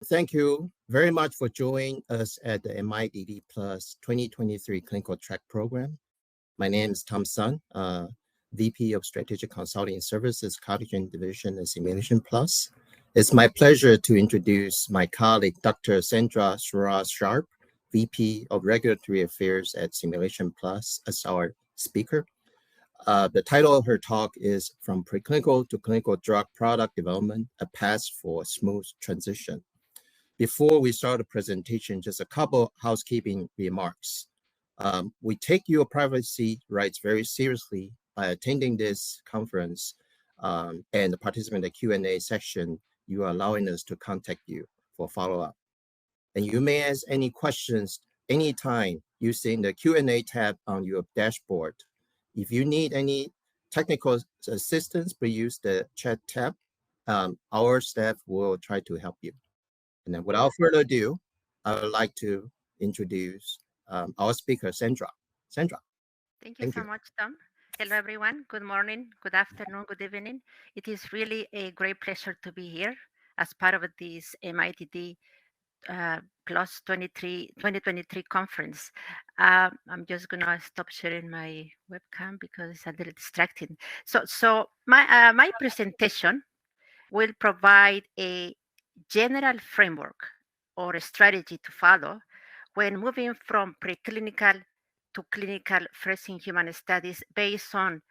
Thank you very much for joining us at the MIDD Plus 2023 Clinical Track Program. My name is Tom Sun, VP of Strategic Consulting Services, Collagen Division and Simulation Plus. It's my pleasure to introduce my colleague, Dr. Sandra Suarez-Sharp, VP of Regulatory Affairs at Simulation Plus, as our speaker. The title of her talk is From Preclinical to Clinical Drug Product Development, a Path for Smooth Transition. Before we start the presentation, just a couple housekeeping remarks. We take your privacy rights very seriously by attending this conference and participating in the Q&A section. You are allowing us to contact you for follow-up. And you may ask any questions anytime using the Q&A tab on your dashboard. If you need any technical assistance, please use the chat tab. Our staff will try to help you. And then without further ado, I would like to introduce our speaker, Sandra. Sandra. Thank you so much, Tom. Hello, everyone. Good morning, good afternoon, good evening. It is really a great pleasure to be here as part of this MITD Plus 2023 conference. I'm just going to stop sharing my webcam because it's a little distracting. So my presentation will provide a general framework or a strategy to follow when moving from preclinical to clinical first-in-human studies based on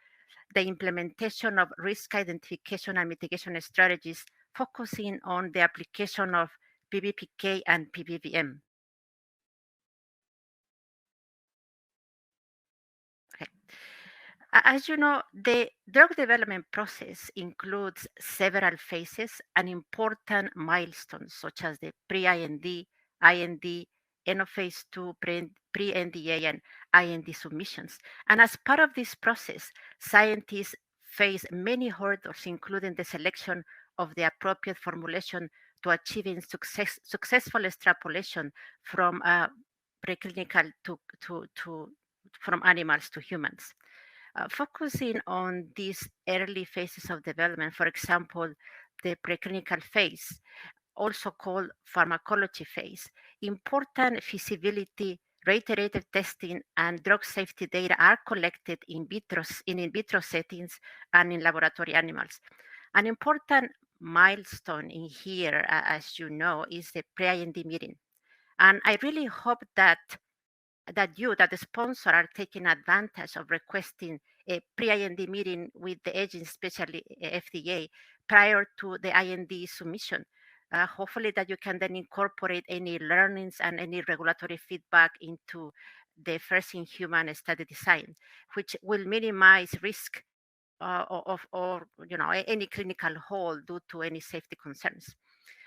the implementation of risk identification and mitigation strategies, focusing on the application of PBPK and PBVM. Okay. As you know, the drug development process includes several phases and important milestones, such as the pre-IND, IND, end of phase 2, pre-NDA, and IND submissions. And as part of this process, scientists face many hurdles, including the selection of the appropriate formulation to achieving successful extrapolation from preclinical from animals to humans. Focusing on these early phases of development, for example, the preclinical phase, also called pharmacology phase, important feasibility, reiterative testing, and drug safety data are collected in vitro settings and in laboratory animals. An important milestone in here, as you know, is the pre-IND meeting. And I really hope that the sponsor are taking advantage of requesting a pre-IND meeting with the agency, especially FDA, prior to the IND submission. Hopefully that you can then incorporate any learnings and any regulatory feedback into the first-in-human study design, which will minimize risk or any clinical hold due to any safety concerns.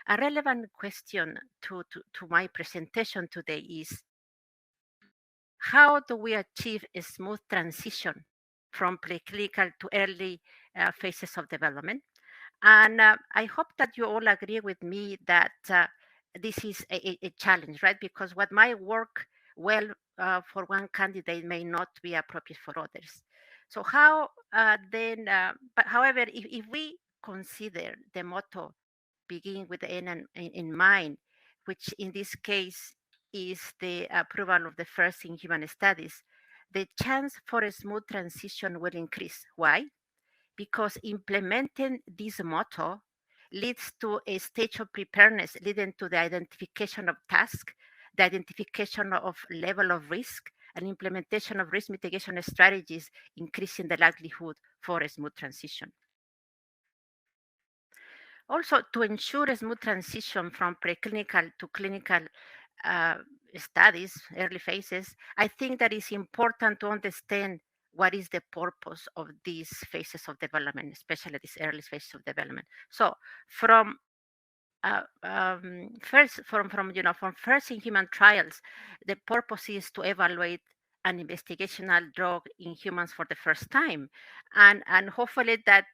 A relevant question to my presentation today is, how do we achieve a smooth transition from preclinical to early phases of development? And I hope that you all agree with me that this is a challenge, right? Because what might work well for one candidate may not be appropriate for others. So how but however, if we consider the motto begin with the end in mind, which in this case is the approval of the first in human studies, the chance for a smooth transition will increase. Why? Because implementing this motto leads to a stage of preparedness leading to the identification of task, the identification of level of risk, and implementation of risk mitigation strategies, increasing the likelihood for a smooth transition. Also, to ensure a smooth transition from preclinical to clinical studies, early phases, I think that it's important to understand what is the purpose of these phases of development, especially these early phases of development. So, from first in human trials, the purpose is to evaluate an investigational drug in humans for the first time, and hopefully that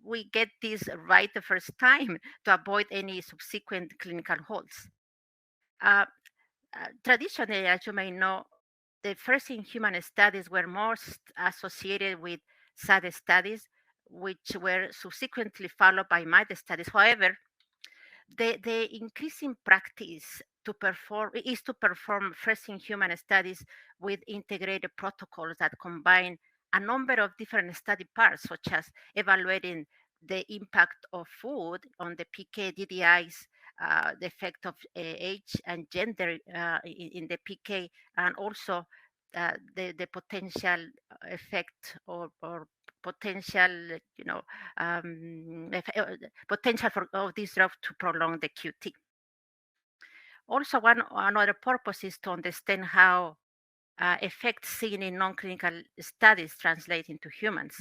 we get this right the first time to avoid any subsequent clinical holds. Traditionally, as you may know, the first in human studies were most associated with SAD studies, which were subsequently followed by MIDE studies. However, The increasing practice is to perform first-in-human studies with integrated protocols that combine a number of different study parts, such as evaluating the impact of food on the PK DDIs, the effect of age and gender in the PK, and also the potential effect or potential, potential for of this drug to prolong the QT. Also, another purpose is to understand how effects seen in non-clinical studies translate into humans.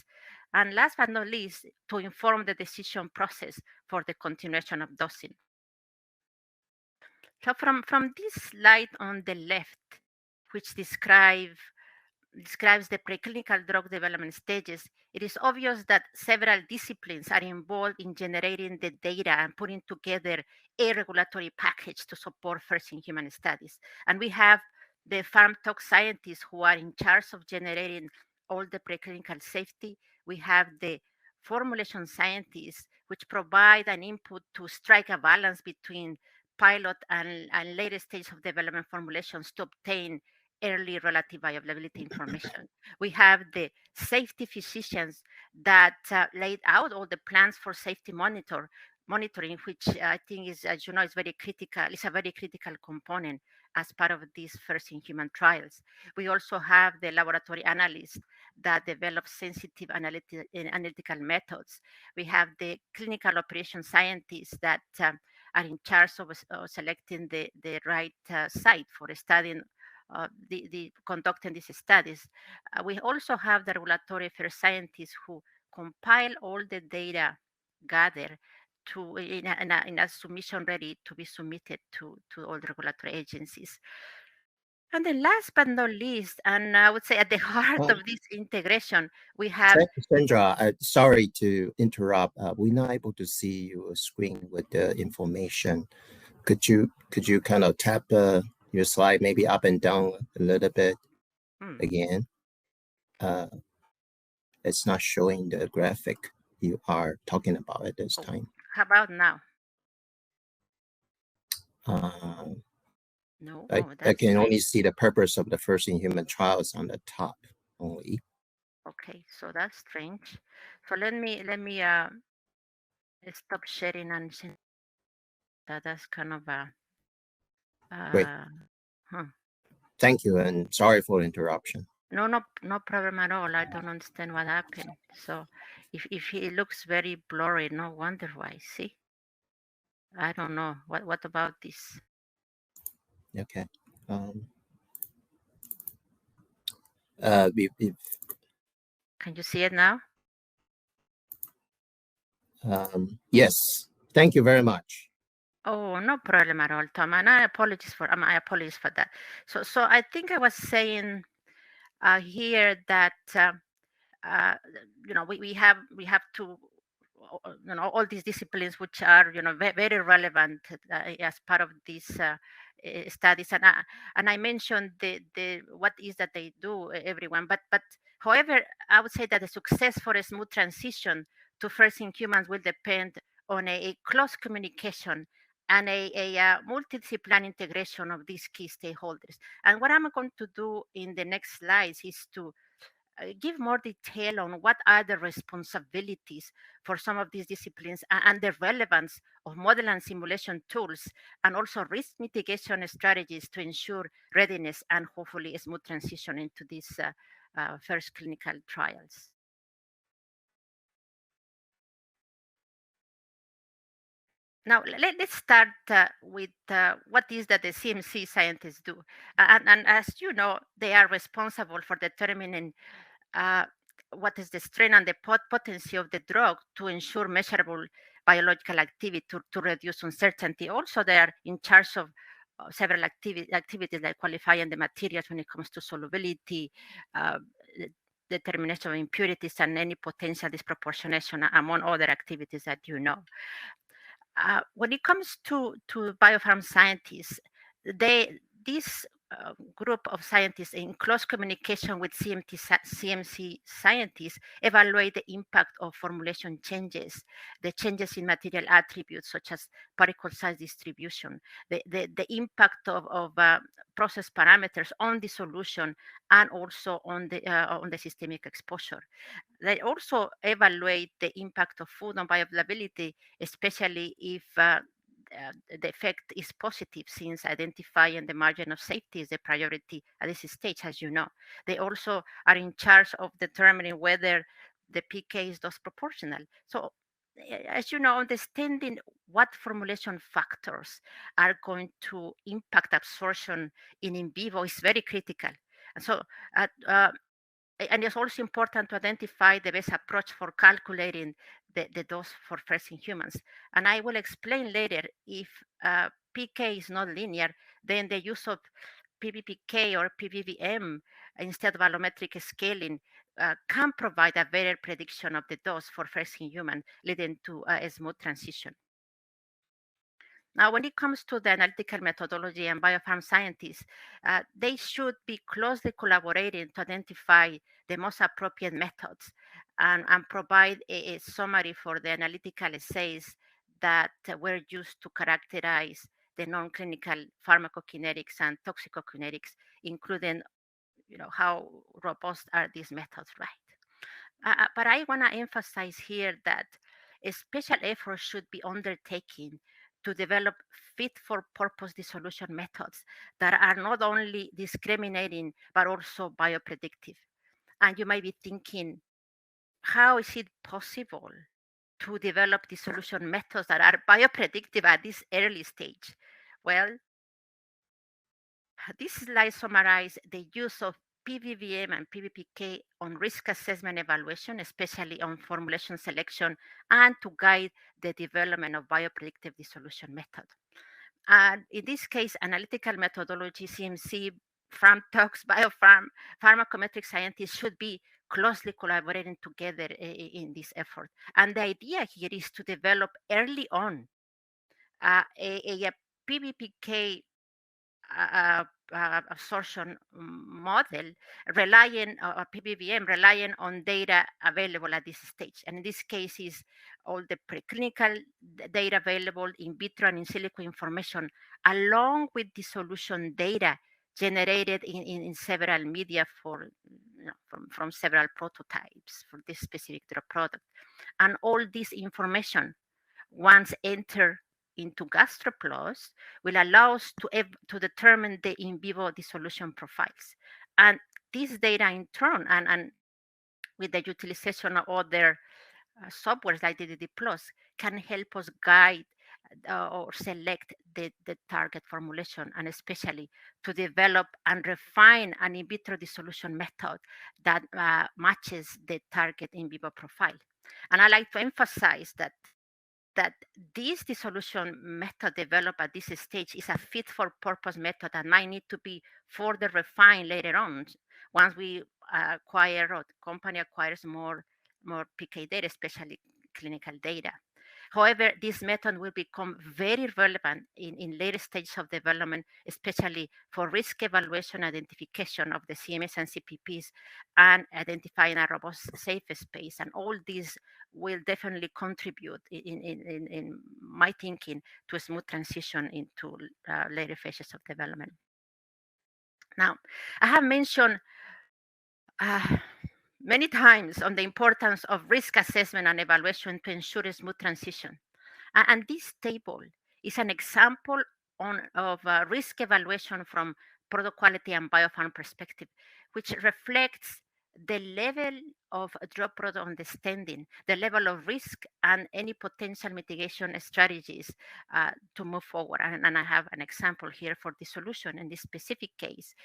And last but not least, to inform the decision process for the continuation of dosing. So from this slide on the left, which describes the preclinical drug development stages, it is obvious that several disciplines are involved in generating the data and putting together a regulatory package to support first-in-human studies. And we have the farm tox scientists who are in charge of generating all the preclinical safety. We have the formulation scientists, which provide an input to strike a balance between pilot and later stage of development formulations to obtain early relative viability information. We have the safety physicians that laid out all the plans for safety monitoring, which I think is, as you know, is very critical. It's a very critical component as part of these first-in-human trials. We also have the laboratory analysts that develop sensitive analytical methods. We have the clinical operations scientists that are in charge of selecting the right site for studying the conducting these studies. We also have the regulatory affairs scientists who compile all the data gathered to in a submission ready to be submitted to all the regulatory agencies. And then last but not least, and I would say at the heart of this integration, we have Sandra, sorry to interrupt. We're not able to see your screen with the information. Could you kind of tap your slide maybe up and down a little bit again? It's not showing the graphic you are talking about at this time. How about now? No, I can only see the purpose of the first-in-human trials on the top only. Okay, so that's strange. So let me stop sharing and that's kind of a Great. Thank you, and sorry for the interruption. No problem at all. I don't understand what happened. So if it looks very blurry, no wonder why. See, I don't know what about this. Okay. Can you see it now? Yes. Thank you very much. Oh, no problem at all, Tom. And I apologize for that. So I think I was saying here that we have to all these disciplines which are very relevant as part of these studies, and I mentioned the what is that they do, everyone, but however, I would say that the success for a smooth transition to first in humans will depend on a close communication and a multidisciplinary integration of these key stakeholders. And what I'm going to do in the next slides is to give more detail on what are the responsibilities for some of these disciplines and the relevance of model and simulation tools, and also risk mitigation strategies to ensure readiness and hopefully a smooth transition into these first clinical trials. Now, let's start with what is that the CMC scientists do. And as you know, they are responsible for determining what is the strength and the potency of the drug to ensure measurable biological activity to reduce uncertainty. Also, they are in charge of several activities like qualifying the materials when it comes to solubility, determination of impurities, and any potential disproportionation, among other activities that you know. When it comes to biopharm scientists, these group of scientists in close communication with CMC scientists evaluate the impact of formulation changes, the changes in material attributes such as particle size distribution, the impact of process parameters on the solution and also on the systemic exposure. They also evaluate the impact of food on bioavailability, especially if the effect is positive, since identifying the margin of safety is the priority at this stage, as you know. They also are in charge of determining whether the PK is dose proportional. So, as you know, understanding what formulation factors are going to impact absorption in vivo is very critical. And so, uh, uh, and it's also important to identify the best approach for calculating the dose for first in humans. And I will explain later if PK is not linear, then the use of PBPK or PBVM instead of allometric scaling can provide a better prediction of the dose for first in human, leading to a smooth transition. Now, when it comes to the analytical methodology and biopharm scientists, they should be closely collaborating to identify the most appropriate methods and provide a summary for the analytical assays that were used to characterize the non-clinical pharmacokinetics and toxicokinetics, including how robust are these methods, right? But I want to emphasize here that a special effort should be undertaken to develop fit for purpose dissolution methods that are not only discriminating but also biopredictive. And you might be thinking, how is it possible to develop dissolution methods that are biopredictive at this early stage? Well, this slide summarizes the use of PVVM and PVPK on risk assessment evaluation, especially on formulation selection, and to guide the development of biopredictive dissolution method. And in this case, analytical methodology, CMC, PharmTox, biopharm, pharmacometric scientists should be closely collaborating together in this effort. And the idea here is to develop early on a PVPK absorption model relying PBVM relying on data available at this stage. And in this case is all the preclinical data available, in vitro and in silico information, along with the solution data generated in several media from several prototypes for this specific drug product. And all this information, once entered into GastroPlus, will allow us to determine the in vivo dissolution profiles. And this data in turn, and with the utilization of other softwares like DDD Plus, can help us guide or select the target formulation, and especially to develop and refine an in vitro dissolution method that matches the target in vivo profile. And I like to emphasize that this dissolution method developed at this stage is a fit for purpose method and might need to be further refined later on once we acquire or the company acquires more PK data, especially clinical data. However, this method will become very relevant in later stages of development, especially for risk evaluation, identification of the CMS and CPPs, and identifying a robust safe space. And all these will definitely contribute, in my thinking, to a smooth transition into later phases of development. Now, I have mentioned uh, many times on the importance of risk assessment and evaluation to ensure a smooth transition. And this table is an example of risk evaluation from product quality and biopharm perspective, which reflects the level of drug product understanding, the level of risk, and any potential mitigation strategies to move forward. And I have an example here for the solution. In this specific case,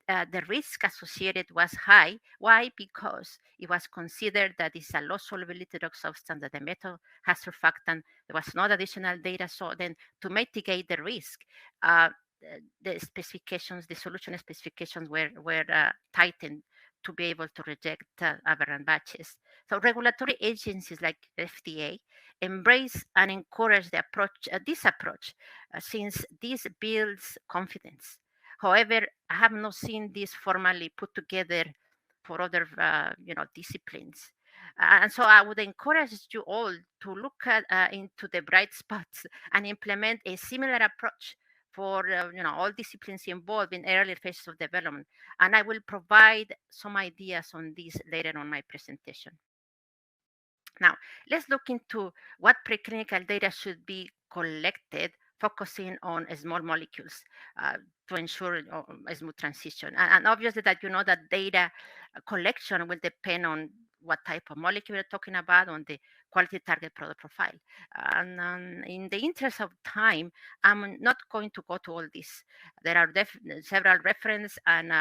the risk associated was high. Why? Because it was considered that it's a low solubility drug substance, that the metal has surfactant. There was no additional data. So then to mitigate the risk, the specifications, the solution specifications were tightened to be able to reject aberrant batches. So regulatory agencies like FDA embrace and encourage this approach, since this builds confidence. However, I have not seen this formally put together for other disciplines. And so I would encourage you all to look into the bright spots and implement a similar approach for all disciplines involved in earlier phases of development. And I will provide some ideas on this later on my presentation. Now, let's look into what preclinical data should be collected, focusing on small molecules uh, to ensure a smooth transition. And obviously that that data collection will depend on what type of molecule we're talking about, on the quality target product profile. And in the interest of time, I'm not going to go to all this. There are several reference and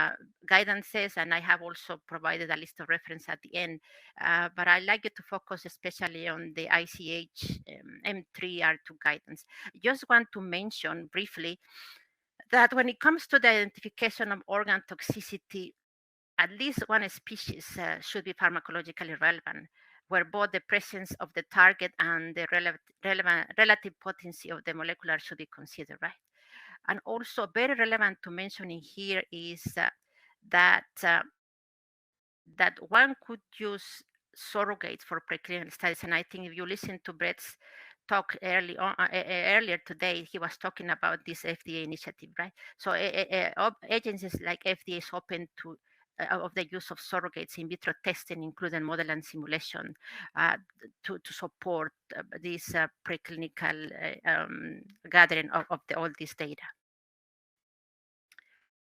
guidances, and I have also provided a list of reference at the end, but I like you to focus especially on the ICH M3R2 guidance. Just want to mention briefly that when it comes to the identification of organ toxicity, at least one species should be pharmacologically relevant, where both the presence of the target and the relative potency of the molecular should be considered, right? And also very relevant to mention in here is that that one could use surrogates for preclinical studies. And I think if you listen to Brett's talk earlier today, he was talking about this FDA initiative, right? So agencies like FDA is open to of the use of surrogates in vitro testing, including model and simulation, uh, to support this preclinical gathering of all this data.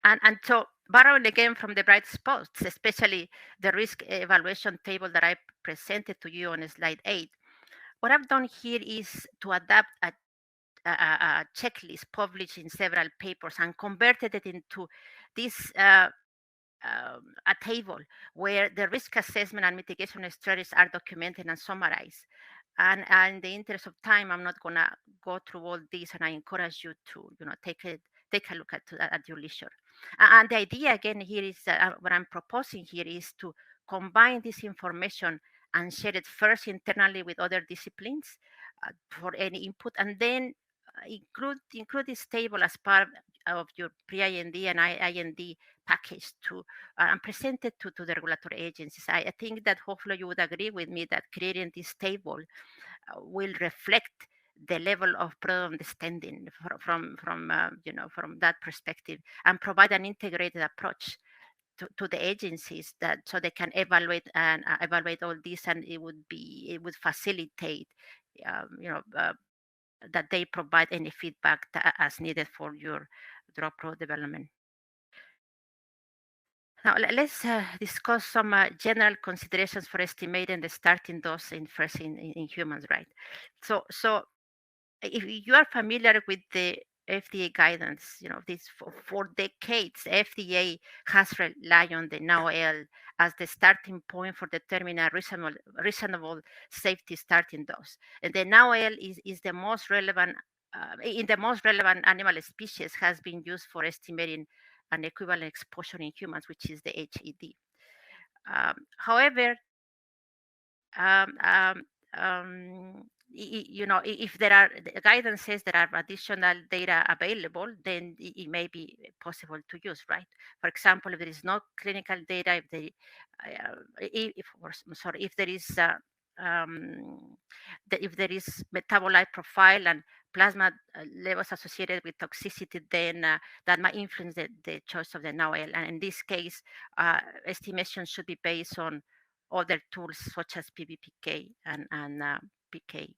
And so borrowing again from the bright spots, especially the risk evaluation table that I presented to you on slide 8, what I've done here is to adapt a checklist published in several papers and converted it into this a table where the risk assessment and mitigation strategies are documented and summarized. And in the interest of time, I'm not gonna go through all these, and I encourage you to take a look at your leisure. And the idea again here is that what I'm proposing here is to combine this information and share it first internally with other disciplines for any input, and then include this table as part of your pre-IND and IND package to and present it to the regulatory agencies. I think that hopefully you would agree with me that creating this table will reflect the level of product understanding from that perspective, and provide an integrated approach to the agencies that so they can evaluate all this, and it would facilitate that they provide any feedback as needed for your drug product development. Now let's discuss some general considerations for estimating the starting dose in humans, right? So if you are familiar with the FDA guidance, this for decades, FDA has relied on the NOAEL as the starting point for determining a reasonable safety starting dose. And the NOAEL is the most relevant, in the most relevant animal species, has been used for estimating an equivalent exposure in humans, which is the HED. However, um, um, if there are the guidance says there are additional data available, then it may be possible to use, right? For example, if there is no clinical data, if there is if there is metabolite profile and plasma levels associated with toxicity, then that might influence the choice of the NOAEL. And in this case, estimation should be based on other tools such as PBPK and PKPD.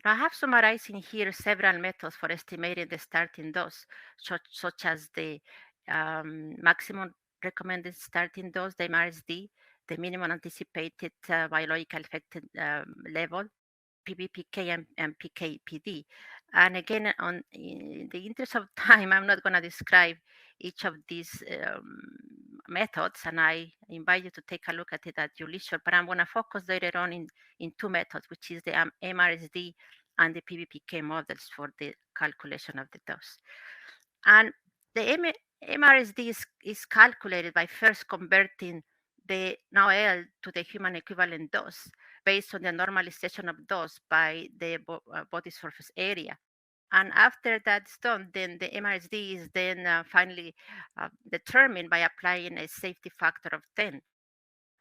Now, I have summarized in here several methods for estimating the starting dose, such as the maximum recommended starting dose, the MRSD, the minimum anticipated biological effective level, PBPK and PKPD. And again, in the interest of time, I'm not going to describe each of these methods, and I invite you to take a look at it at your leisure. But I'm going to focus later on in two methods, which is the MRSD and the PBPK models for the calculation of the dose. And the MRSD is calculated by first converting the NOAEL to the human equivalent dose based on the normalization of dose by the body surface area. And after that's done, then the MRSD is then finally determined by applying a safety factor of 10.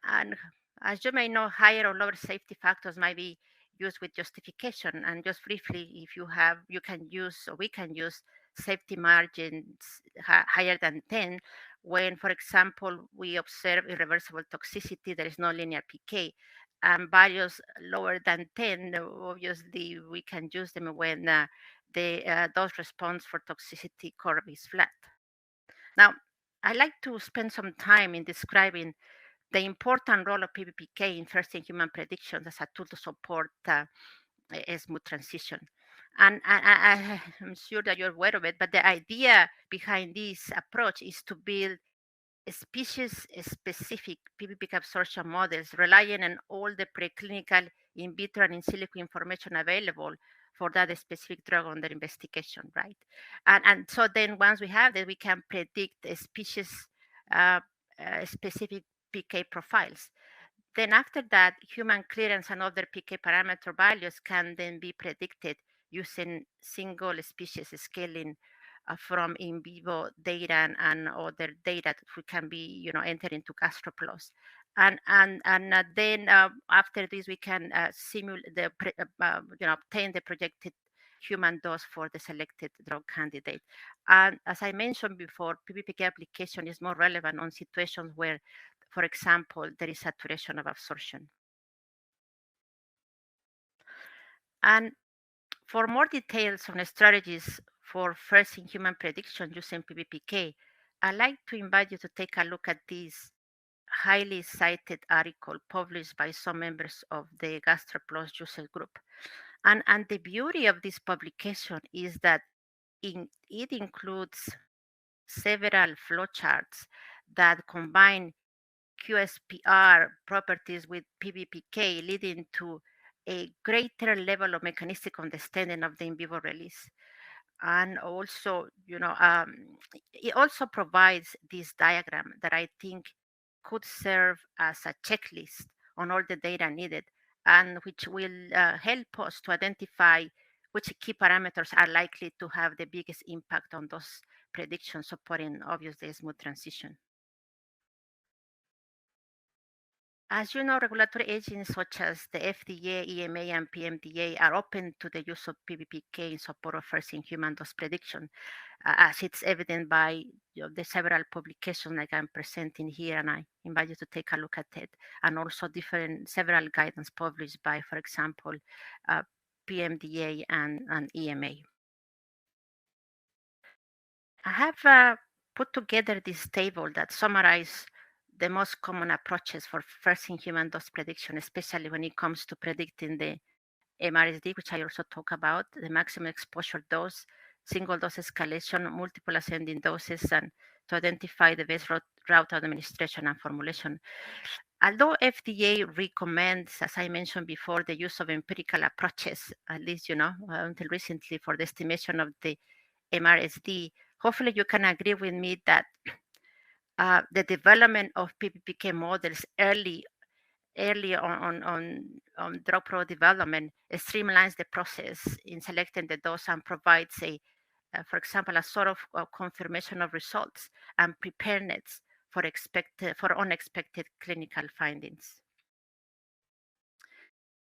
And as you may know, higher or lower safety factors might be used with justification. And just briefly, if you have, you can use, or we can use safety margins higher than 10 when, for example, we observe irreversible toxicity, there is no linear PK. And values lower than 10, obviously, we can use them when the dose response for toxicity curve is flat. Now, I like to spend some time in describing the important role of PBPK in first-in-human predictions as a tool to support a smooth transition. And I'm sure that you're aware of it, but the idea behind this approach is to build species-specific PBPK absorption models relying on all the preclinical, in vitro, and in silico information available for that specific drug under investigation, right? And so then once we have that, we can predict a species uh, specific PK profiles. Then after that, human clearance and other PK parameter values can then be predicted using single species scaling from in vivo data and other data that we can be, entered into GastroPlus. And then after this, we can simulate obtain the projected human dose for the selected drug candidate. And as I mentioned before, PBPK application is more relevant on situations where, for example, there is saturation of absorption. And for more details on strategies for first-in-human prediction using PBPK, I'd like to invite you to take a look at this highly cited article published by some members of the GastroPlus user group. And the beauty of this publication is that it includes several flowcharts that combine QSPR properties with PBPK, leading to a greater level of mechanistic understanding of the in vivo release. And also, it also provides this diagram that I think could serve as a checklist on all the data needed, and which will help us to identify which key parameters are likely to have the biggest impact on those predictions, supporting obviously a smooth transition. As you know, regulatory agencies such as the FDA, EMA, and PMDA are open to the use of PBPK in support of first-in-human dose prediction, as it's evident by the several publications like I'm presenting here, and I invite you to take a look at it, and also several guidance published by, for example, PMDA and EMA. I have put together this table that summarizes the most common approaches for first-in-human dose prediction, especially when it comes to predicting the MRSD, which I also talk about, the maximum exposure dose, single dose escalation, multiple ascending doses, and to identify the best route of administration and formulation. Although FDA recommends, as I mentioned before, the use of empirical approaches, at least, until recently for the estimation of the MRSD, hopefully you can agree with me that the development of PBPK models early on drug product development streamlines the process in selecting the dose and provides for example, a sort of confirmation of results and preparedness for unexpected clinical findings.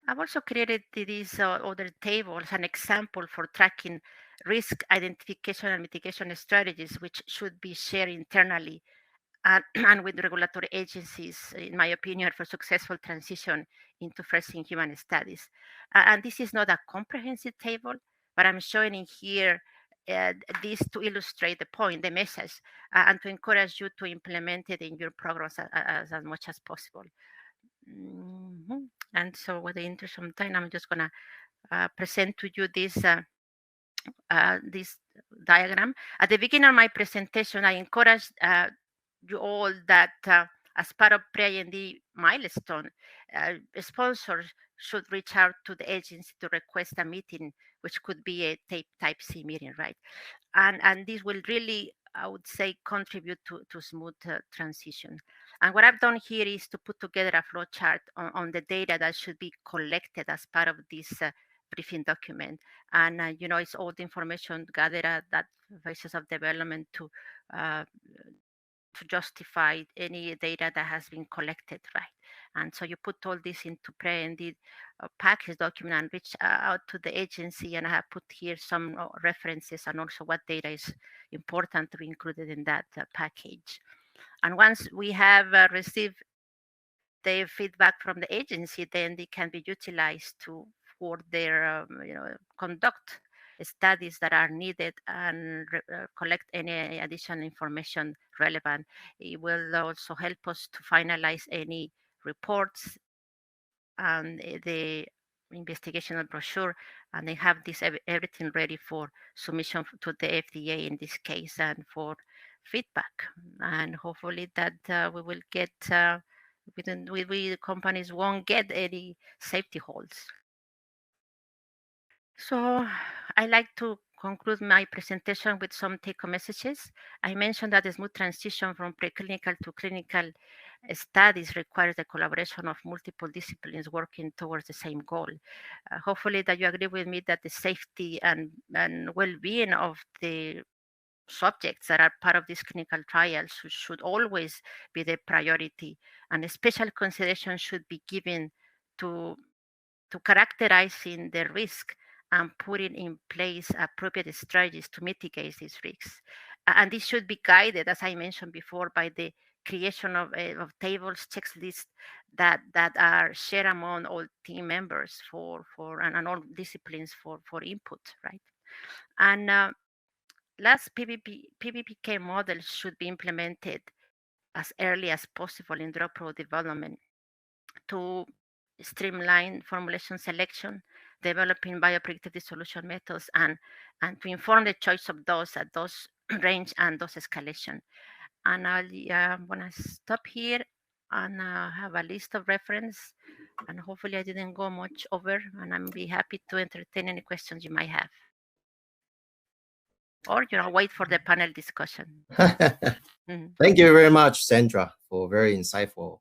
I've also created these other tables, an example for tracking risk identification and mitigation strategies, which should be shared internally and with regulatory agencies, in my opinion, for successful transition into first-in-human studies. And this is not a comprehensive table, but I'm showing in here this to illustrate the point, the message, and to encourage you to implement it in your programs as much as possible. And so with the interest of time, I'm just going to present to you this diagram. At the beginning of my presentation, I encouraged you all that as part of pre-IND milestone, sponsors should reach out to the agency to request a meeting, which could be a type C meeting, right? And this will really, I would say, contribute to smooth transition. And what I've done here is to put together a flow chart on the data that should be collected as part of this briefing document. And, it's all the information gathered at that phases of development to justify any data that has been collected, right? And so you put all this into pre-ended package document and reach out to the agency. And I have put here some references and also what data is important to be included in that package. And once we have received the feedback from the agency, then they can be utilized for their conduct studies that are needed and collect any additional information relevant. It will also help us to finalize any reports and the investigational brochure, and they have this everything ready for submission to the FDA in this case and for feedback. And hopefully that we will get we companies won't get any safety holds. So I like to conclude my presentation with some take-home messages. I mentioned that the smooth transition from preclinical to clinical studies requires the collaboration of multiple disciplines working towards the same goal. Hopefully that you agree with me that the safety and well-being of the subjects that are part of these clinical trials should always be the priority, and a special consideration should be given to characterizing the risk and putting in place appropriate strategies to mitigate these risks. And this should be guided, as I mentioned before, by the creation of tables, checklists that are shared among all team members and all disciplines for input, right? And last, PBPK models should be implemented as early as possible in drug product development to streamline formulation selection, developing biopredictive dissolution methods, and to inform the choice of dose at dose range and dose escalation. And I'm going to stop here and have a list of reference. And hopefully I didn't go much over, and I'll be happy to entertain any questions you might have. Or, wait for the panel discussion. Thank you very much, Sandra, for a very insightful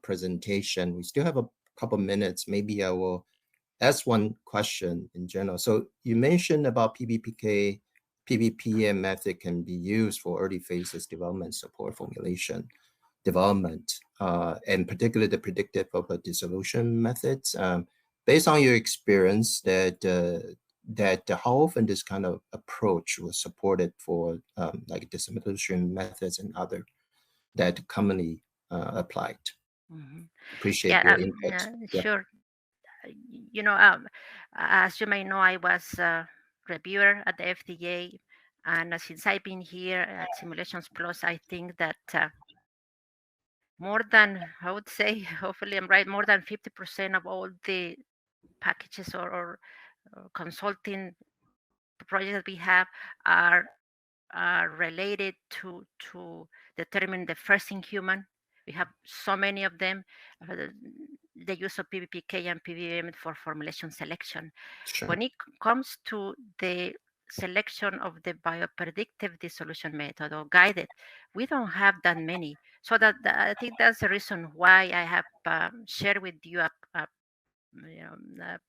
presentation. We still have a couple minutes. Maybe I will ask one question in general. So you mentioned about PBPK, PBPM method can be used for early phases development support formulation development, and particularly the predictive dissolution methods. Based on your experience, that how often this kind of approach was supported for like dissolution methods and other that commonly applied? Appreciate your input. Sure. As you may know, I was a reviewer at the FDA, and since I've been here at Simulations Plus, I think that more than, I would say, hopefully I'm right, more than 50% of all the packages or consulting projects that we have are related to determine the first in human. We have so many of them. The use of PBPK and PBM for formulation selection. Sure. When it comes to the selection of the biopredictive dissolution method or guided, we don't have that many. So that I think that's the reason why I have shared with you a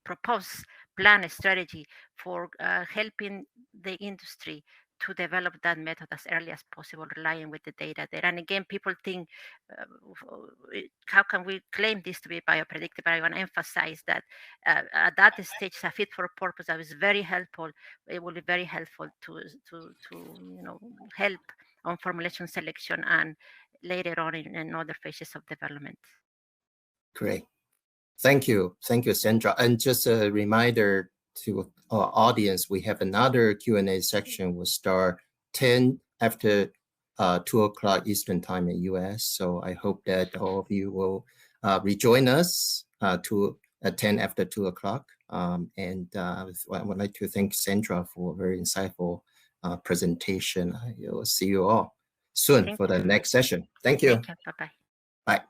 proposed plan, a strategy for helping the industry to develop that method as early as possible, relying with the data there. And again, people think, how can we claim this to be biopredictive? I want to emphasize that at that stage, a fit for purpose that is very helpful. It will be very helpful to help on formulation selection and later on in other phases of development. Great. Thank you, Sandra. And just a reminder to our audience, we have another Q&A section. We'll start 10 after 2 o'clock Eastern time in US. So I hope that all of you will rejoin us to 10 after 2 o'clock. And I would like to thank Sandra for a very insightful presentation. I will see you all soon for the next session. Thank you. Bye-bye.